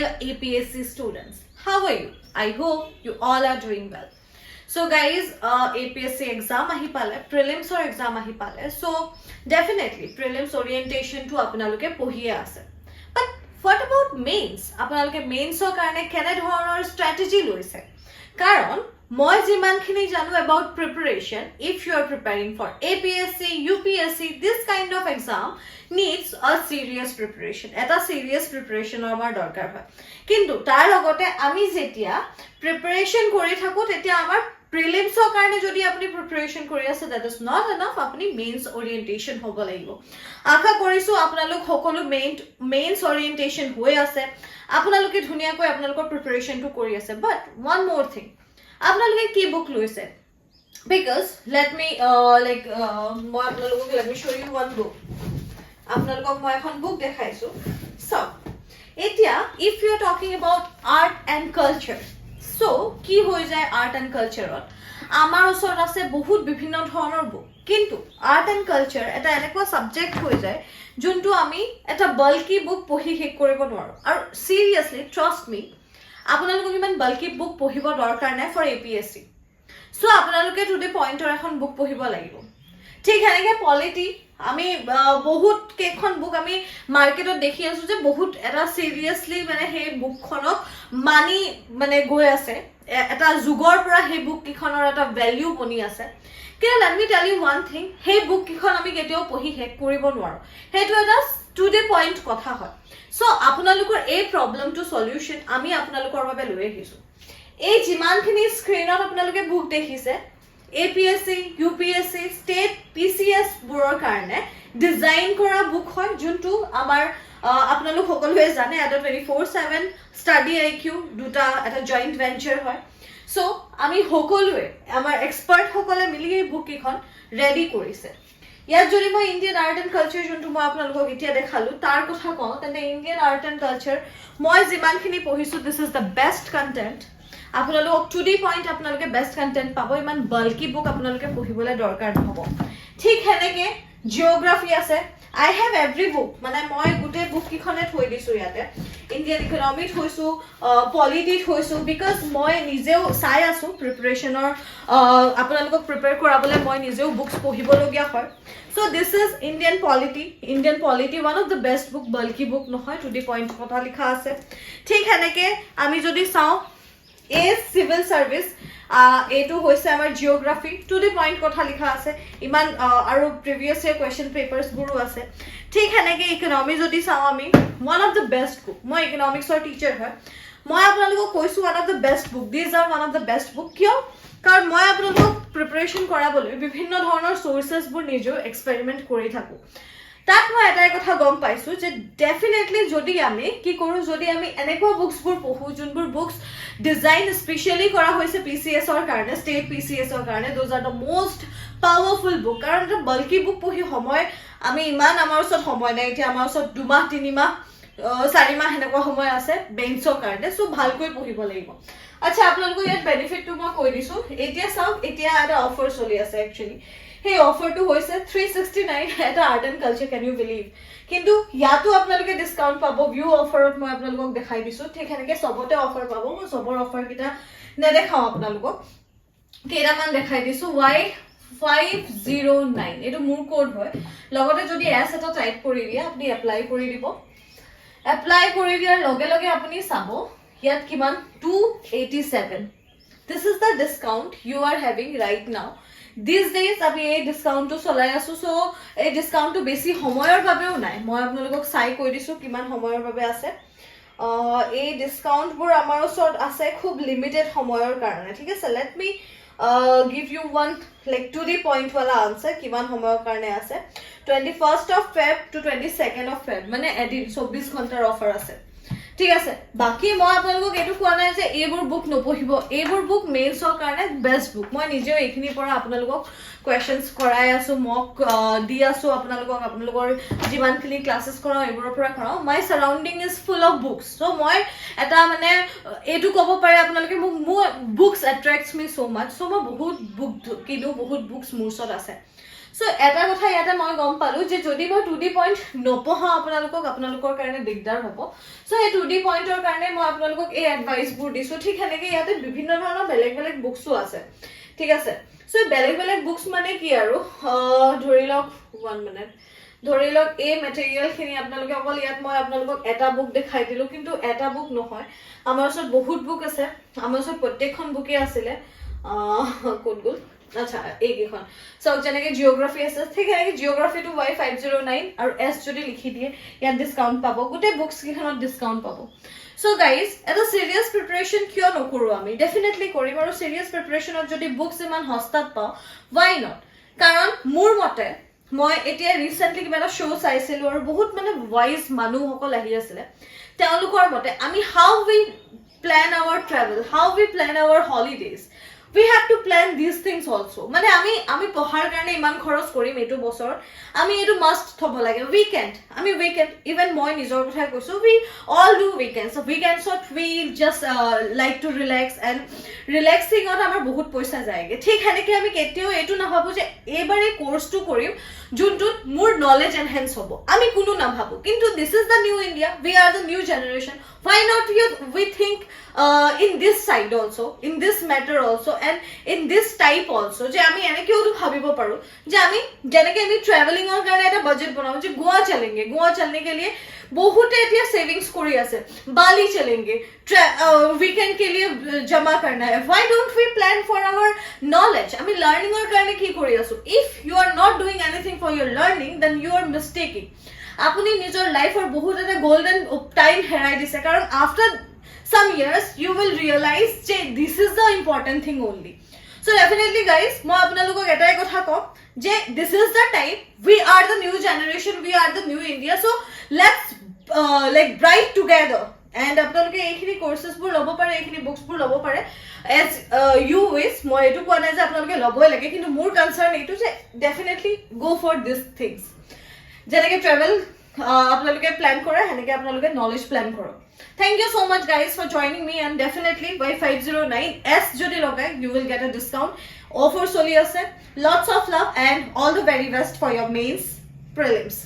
dear APSC students. How are you? I hope you all are doing well. So guys, APSC exam ahi pale, prelims or exam ahi pale. So definitely prelims orientation to apnaloke pohiye ase. But what about mains? Apnaloke mains or karone kene dhoroner strategy loise. Karon মই যিমানখিনি জানো about preparation, if you are preparing for APSC, UPSC, this kind of exam needs a serious preparation. Eta serious preparation আমাৰ দৰকাৰ হয়। কিন্তু তাৰ লগতে আমি যেতিয়া preparation কৰি থাকো তেতিয়া আমাৰ prelims ৰ কাৰণে যদি আপুনি preparation কৰি আছে, that is not enough, আপুনি mains orientation হ'ব লাগিব। আশা কৰিছো আপোনালোক সকলো mains orientation হৈ আছে, আপোনালোকে ধুনীয়াকৈ আপোনালোকৰ preparation টো কৰি আছে। But one more thing, আপোনালোকে কি বুক লৈছে? Because let me show you one book. আপোনালোকক মই এখন বুক দেখাইছো। So এতিয়া if you are talking about art and culture, so কি হৈ যায় art and culture ত? আমাৰ ওচৰত আছে বহুত বিভিন্ন ধৰণৰ বুক, কিন্তু art and culture এটা এনেকুৱা সাবজেক্ট হৈ যায় যোনটো আমি এটা বাল্কি বুক পঢ়ি শেষ কৰিব নোৱাৰো। আৰু seriously trust me, আপোনালোকক ইমান বাল্কি বুক পঢ়িব দৰকাৰ নাই ফৰ APSC। সো আপোনালোকে টু দি পইণ্টৰ এখন বুক পঢ়িব লাগিব। ঠিক এনেকে পলিটি আমি বহুত কেইখন বুক আমি মাৰ্কেটত দেখি আছো যে বহুত এটা সিৰিয়াসলি মানে সেই বুকখনক মানি মানে গৈ আছে, এটা যুগৰ পৰা সেই বুক কিখনৰ এটা ভ্যালু বনি আছে। কিন্তু let me tell you one thing, সেই বুক কিখন আমি কেতিয়াও পঢ়ি শেষ কৰিব নোৱাৰো। সেইটো এটা টু দি পইণ্ট কথা হয়। সো আপোনালোকৰ এই প্ৰবলেমটো সলিউশন আমি আপোনালোকৰ বাবে লৈ আহিছো। এই যিমানখিনি স্ক্ৰিনত আপোনালোকে বুক দেখিছে, APSC, UPSC, ষ্টেট PCS বোৰৰ কাৰণে ডিজাইন কৰা বুক হয়, যোনটো আমাৰ আপোনালোক সকলোৱে জানে এটা 24/7 ষ্টাডি IQ দুটা এটা জয়েন্ট ভেঞ্চাৰ হয়। সো আমি সকলোৱে আমাৰ এক্সপাৰ্ট সকলে মিলি এই বুক কিখন ৰেডি কৰিছে। ইয়াত যদি মই ইণ্ডিয়ান আৰ্ট এণ্ড কালচাৰ যোনটো মই আপোনালোকক এতিয়া দেখালো তাৰ কথা কওঁ, তেন্তে ইণ্ডিয়ান আৰ্ট এণ্ড কালচাৰ মই যিমানখিনি পঢ়িছো, দিছ ইজ দ্য বেষ্ট কণ্টেণ্ট। আপোনালোকক টু দি পইণ্ট আপোনালোকে বেষ্ট কণ্টেণ্ট পাব, ইমান বাল্কি বুক আপোনালোকে পঢ়িবলৈ দৰকাৰ নহ'ব। ঠিক সেনেকে জিঅ'গ্ৰাফি আছে। I have every book, মানে মই গোটেই বুক কিখনে থৈ দিছো ইয়াতে। ইণ্ডিয়ান ইকনমিক থৈছো, পলিটিত থৈছো, বিকজ মই নিজেও চাই আছো প্ৰিপাৰেশ্যনৰ আপোনালোকক প্ৰিপেয়াৰ কৰাবলৈ মই নিজেও বুকছ পঢ়িবলগীয়া হয়। So this is Indian polity. Indian polity one of the best book, bulky book নহয়, টু দি পইণ্ট কথা লিখা আছে। ঠিক সেনেকে আমি যদি চাওঁ চিভিল সাৰ্ভিস, এইটো হৈছে আমাৰ জিঅ'গ্ৰাফি, টু দি পইণ্ট কথা লিখা আছে, ইমান আৰু প্ৰিভিয়াছ ইয়াৰ কুৱেশ্যন পেপাৰ্ছবোৰো আছে। ঠিক সেনেকে ইকনমি যদি চাওঁ আমি, one of the best book, মই ইকনমিক্সৰ টিচাৰ হয়, মই আপোনালোকক কৈছো one of the best book, these are one of the best book. কিয়? কাৰণ মই আপোনালোকক প্ৰিপাৰেশ্যন কৰাবলৈ বিভিন্ন ধৰণৰ চ'ৰ্চেছবোৰ নিজেও এক্সপেৰিমেণ্ট কৰি থাকোঁ। তাত মই এটাই কথা গম পাইছো যে ডেফিনেটলি যদি আমি কি কৰোঁ, যদি আমি এনেকুৱা বুকছবোৰ পঢ়োঁ যোনবোৰ বুকছ ডিজাইন স্পেচিয়েলি কৰা হৈছে PCSৰ কাৰণে, ষ্টেট PCSৰ কাৰণে, those are the most powerful book. কাৰণ এটা বাল্কি বুক পঢ়ি সময় আমি ইমান আমাৰ ওচৰত সময় নাই, এতিয়া আমাৰ ওচৰত 2 মাহ 3 মাহ 4 মাহ সেনেকুৱা সময় আছে বেঞ্চৰ কাৰণে। সো ভালকৈ পঢ়িব লাগিব। আচ্ছা, আপোনালোকক ইয়াত বেনিফিটটো মই কৈ দিছো। এতিয়া চাওক, এতিয়া এটা অফাৰ চলি আছে একচুৱেলি। সেই অফাৰটো হৈছে 369 এটা art and culture, can you believe? কিন্তু ইয়াতো আপোনালোকে ডিছকাউণ্ট পাব। ভিউ অফাৰত মই আপোনালোকক দেখাই দিছো। ঠিক সেনেকে চবতে অফাৰ পাব। মই চবৰ অফাৰকেইটা নেদেখাওঁ আপোনালোকক, কেইটামান দেখাই দিছো। Y509 এইটো মোৰ কোড হয়। লগতে যদি এছ এটা টাইপ কৰি দিয়ে, আপুনি এপ্লাই কৰি দিব। এপ্লাই কৰি দিয়াৰ লগে লগে আপুনি চাব ইয়াত কিমান 287। This is the discount you are having right now. This days আমি এই ডিছকাউণ্টটো চলাই আছো। চ' এই ডিছকাউণ্টটো বেছি সময়ৰ বাবেও নাই, মই আপোনালোকক চাই কৈ দিছো কিমান সময়ৰ বাবে আছে। এই ডিছকাউণ্টবোৰ আমাৰ ওচৰত আছে খুব লিমিটেড সময়ৰ কাৰণে। ঠিক আছে, let me give you one like to the point wala answer কিমান সময়ৰ কাৰণে আছে। 21st of Feb to 22nd of Feb মানে এদিন 24 ঘণ্টাৰ অফাৰ আছে। ঠিক আছে, বাকি মই আপোনালোকক এইটো কোৱা নাই যে এইবোৰ বুক নপঢ়িব। এইবোৰ বুক মেইনছৰ কাৰণে বেষ্ট বুক। মই নিজেও এইখিনিৰ পৰা আপোনালোকক কুৱেশ্যনছ কৰাই আছো, মক দি আছো আপোনালোকক। আপোনালোকৰ যিমানখিনি ক্লাছেছ কৰাওঁ এইবোৰৰ পৰা কৰাওঁ। My surrounding is full of books. So' মই এটা মানে এইটো ক'ব পাৰে আপোনালোকে, মোৰ বুকছ এট্ৰেক্টছ মি চ' মাছ। চ' মই বহুত বুক কিনো, বহুত বুকছ মোৰ ওচৰত আছে। সো এটা কথা ইয়াতে মই গম পালো যে যদি মই 2D পইণ্ট নপঢ়া আপোনালোকৰ কাৰণে দিগদাৰ হ'ব সো এই 2D পইণ্টৰ কাৰণে মই আপোনালোকক এই এডভাইচবোৰ দিছো ঠিক হেনেকে ইয়াতে বিভিন্ন ধৰণৰ বেলেগ বেলেগ বুকছো আছে ঠিক আছে সো বেলেগ বেলেগ বুকস মানে কি আৰু ধৰি লওক 1 মিনিট ধৰি লওক এই মেটেৰিয়েল খিনি আপোনালোকে অকল ইয়াত মই আপোনালোকক এটা বুক দেখাই দিলো কিন্তু এটা বুক নহয় আমাৰ ওচৰত বহুত বুক আছে আমাৰ ওচৰত প্ৰত্যেকখন বুকে আছিলে কোড গুল আচ্ছা এইকেইখন সব যেনেকে জিওগ্ৰাফি আছে ঠিক আছে জিওগ্ৰাফি টু Y509 আৰু S যদি লিখি দিয়ে ইয়াত ডিসকাউন্ট পাব গোটে বুকস কিখনত ডিসকাউন্ট পাব সো গাইজ এটা সিরিয়াস প্ৰিপাৰেচন কিয় নকৰো আমি ডেফিনেটলি কৰিম আৰু সিৰিয়াস প্ৰিপাৰেচনত যদি বুকস ইমান হস্তাত পাও why not কাৰণ মোৰ মতে মই এতিয়া ৰিসেন্টলি কিবা এটা শো চাইছিলো আৰু বহুত মানে ওয়াইজ মানুহসকল আহি আছিল তেওঁলোকৰ মতে আমি how we plan our travel how we plan our holidays we have to plan these things also মানে আমি পঢ়াৰ কাৰণে ইমান খৰচ কৰিম এটো বছৰ আমি এটো মাস্ট থব লাগে weekend even মই নিজৰ কথা কৈছো we all do weekends so weekends we just like to relax and relaxing ত আমাৰ বহুত পইচা যায়গে ঠিক হেনেকে আমি কেতিয়াও এটো নাভাবো যে এবাৰে কোৰ্সটো কৰিম যোনটোত মোৰ নলেজ এনহান্স হ'ব আমি কোনো নাভাবো কিন্তু this is the new India we are the new generation why not we think in this side also in this matter also and in this type also যে আমি এনেকেও তো ভাবিব পাৰো যে আমি যেনেকে আমি ট্ৰাভেলিং এৰ কাৰণে এটা বাজেট বনাও যে গোয়া চলने के लिए बहुते এতিয়া সেভিংস কৰি আছে বালি চলেंगे वीकेंड के लिए जमा करना है why don't we plan for our knowledge আমি লার্নিং এর কাৰণে কি কৰি আছো if you are not doing anything for your learning then you are mistaking আপুনি নিজৰ লাইফৰ বহুত এটা গোল্ডেন টাইম হেৰাই দিছে কাৰণ after some years you will realize যে this is the important thing only so definitely guys মই আপোনালোকক এটাই কথা কম যে this is the time we are the new generation we are the new India so let's like bright together and আপোনালোকে এইখিনি courses বোৰ লব পাৰে এইখিনি বুকস বোৰ লব পাৰে as you wish মই এটো কোৱা নাই যে আপোনালোকে লবই লাগে কিন্তু মোৰ কনসাৰ্ন এইটো যে definitely go for these things যেনেকে ট্ৰাভেল আপোনালোকে প্ল্যান কৰে হেনেকে আপোনালোকে নলেজ প্ল্যান কৰক Thank you so much guys for joining me and definitely Y509 S jodi logai you will get a discount offer soli ase lots of love and all the very best for your mains prelims